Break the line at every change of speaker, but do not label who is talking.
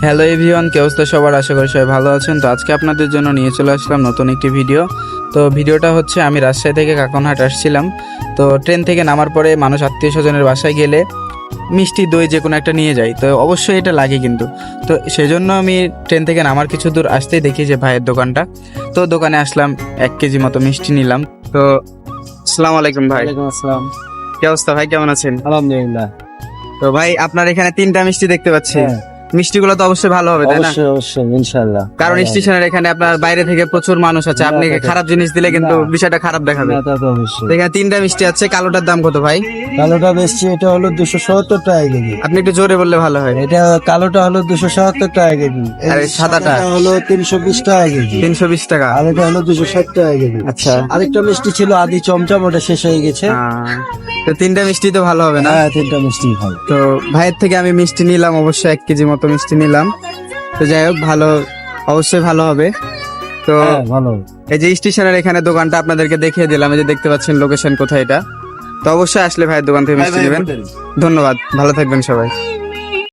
Hello everyone, কে অবস্থা সবার? আশা করি সবাই ভালো আছেন। তো আজকে আপনাদের জন্য নিয়ে চলে আসলাম নতুন একটি ভিডিও। তো ভিডিওটা হচ্ছে আমি রাজশাহী থেকে কাকনহাট আসছিলাম। তো ট্রেন থেকে নামার পরে মানুষ আত্মীয় স্বজনের বাসায় গেলে মিষ্টি দই যে কোনো একটা নিয়ে যায়, তো অবশ্যই এটা লাগে কিন্তু। তো সেজন্য আমি ট্রেন থেকে নামার কিছু দূর আসতেই দেখি যে ভাইয়ের দোকানটা। তো দোকানে আসলাম, 1 কেজি মতো মিষ্টি নিলাম। তো আসসালামু আলাইকুম ভাই।
ওয়ালাইকুম আসসালাম।
কি অবস্থা ভাই, কেমন আছেন?
আলহামদুলিল্লাহ।
তো ভাই আপনার এখানে 3টা মিষ্টি দেখতে পাচ্ছি।
হ্যাঁ।
মিষ্টিগুলো তো অবশ্যই ভালো হবে, তাই না?
অবশ্যই অবশ্যই ইনশাআল্লাহ।
কারণ স্টেশনের এখানে আপনার বাইরে থেকে প্রচুর মানুষ আছে, আপনি
না,
খারাপ জিনিস দিলে কিন্তু
না।
বিষয়টা খারাপ দেখাবে।
না, তা তো অবশ্যই।
তো এখানে 3টা মিষ্টি আছে। কালোটার দাম কত ভাই?
কালোটা বেচছি, এটা হলো 270 টাকা কেজি।
আপনি একটু জোরে বললে ভালো হয়।
এটা কালোটা হলো 270 টাকা কেজি।
আর এই সাদাটা?
হলো 320 টাকা কেজি।
320 টাকা।
আর এটা হলো 260 টাকা কেজি।
আচ্ছা।
আরেকটা মিষ্টি ছিল আদি চমচম, ওটা শেষ হয়ে গেছে।
তো 3টা মিষ্টি তো ভালো হবে না?
হ্যাঁ, 3টা মিষ্টি হয়।
তো ভাইয়ের থেকে আমি মিষ্টি নিলাম, অবশ্যই 1 কেজি মতো মিষ্টি নিলাম। তো যাই হোক, ভালো, অবশ্যই ভালো হবে। তো
হ্যাঁ, ভালো।
এই যে স্টেশনের এখানে দোকানটা আপনাদেরকে দেখিয়ে দিলাম, এই যে দেখতে পাচ্ছেন লোকেশন কোথায় এটা। তো অবশ্যই আসলে ভাইয়ের দোকান থেকে মিষ্টি নেবেন। ধন্যবাদ, ভালো থাকবেন সবাই।